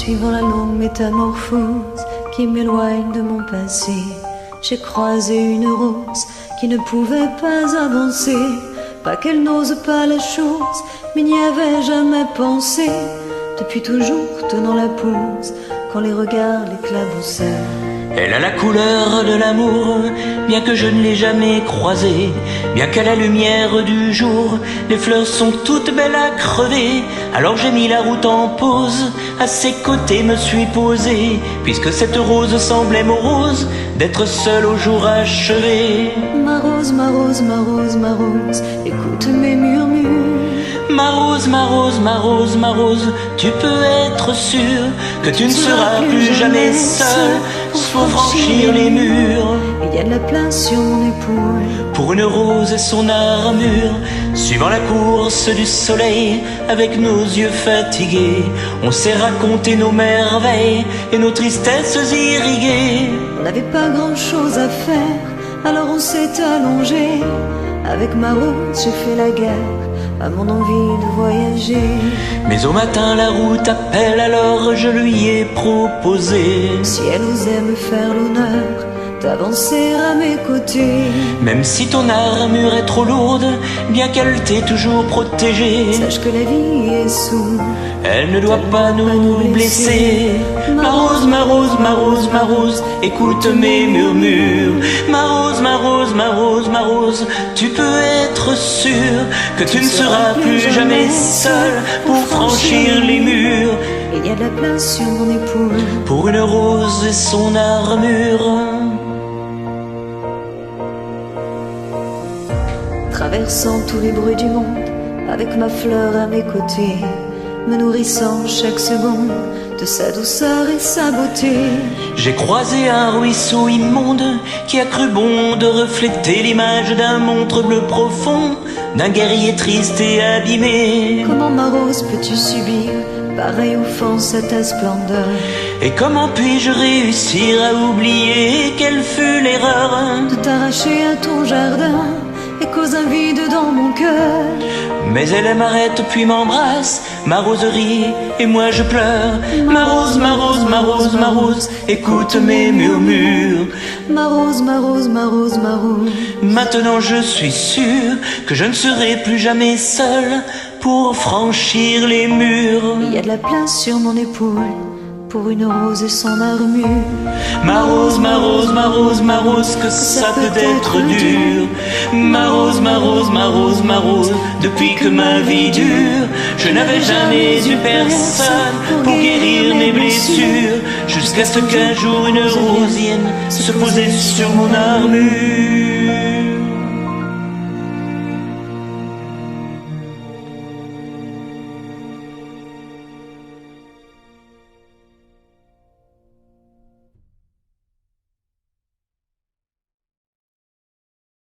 Suivant la longue métamorphose qui m'éloigne de mon passé, j'ai croisé une rose qui ne pouvait pas avancer. Pas qu'elle n'ose pas la chose, mais n'y avait jamais pensé. Depuis toujours tenant la pose quand les regards l'éclaboussaient. Elle a la couleur de l'amour, bien que je ne l'ai jamais croisée. Bien qu'à la lumière du jour, les fleurs sont toutes belles à crever. Alors j'ai mis la route en pause, à ses côtés me suis posé, puisque cette rose semblait morose d'être seule au jour achevé. Ma rose, ma rose, ma rose, ma rose, écoute mes murmures. Ma rose, ma rose, ma rose, ma rose, tu peux être sûr que tu ne seras plus jamais seule pour franchir les murs. Il y a de la place sur mon épaule pour une rose et son armure. Suivant la course du soleil, avec nos yeux fatigués, on s'est raconté nos merveilles et nos tristesses irriguées. On n'avait pas grand chose à faire, alors on s'est allongé. Avec ma rose j'ai fait la guerre à mon envie de voyager. Mais au matin la route appelle, alors je lui ai proposé, si elle osait me faire l'honneur d'avancer à mes côtés. Même si ton armure est trop lourde, bien qu'elle t'ait toujours protégée, sache que la vie est sourde, elle ne doit pas nous blesser. Ma rose, ma rose, ma rose, ma rose, écoute mes murmures. Ma rose, ma rose, ma rose, ma rose, tu peux être sûr que tu ne seras plus jamais seule pour franchir les murs. Il y a de la place sur mon épaule pour une rose et son armure. Traversant tous les bruits du monde, avec ma fleur à mes côtés, me nourrissant chaque seconde de sa douceur et sa beauté. J'ai croisé un ruisseau immonde qui a cru bon de refléter l'image d'un montre bleu profond, d'un guerrier triste et abîmé. Comment ma rose peux-tu subir pareille offense à ta splendeur? Et comment puis-je réussir à oublier quelle fut l'erreur de t'arracher à ton jardin et cause un vide dans mon cœur? Mais elle m'arrête puis m'embrasse, ma roserie, et moi je pleure. Ma rose, ma rose, ma rose, ma rose, écoute mes murmures. Ma rose, ma rose, ma rose, ma rose, maintenant je suis sûr que je ne serai plus jamais seule pour franchir les murs. Il y a de la place sur mon épaule pour une rose et son armure. Ma rose, ma rose, ma rose, ma rose, que ça peut être dur. Ma rose, ma rose, ma rose, ma rose, depuis que ma vie dure, je n'avais jamais eu personne pour guérir mes blessures, jusqu'à ce qu'un jour une rose vienne se poser sur mon armure.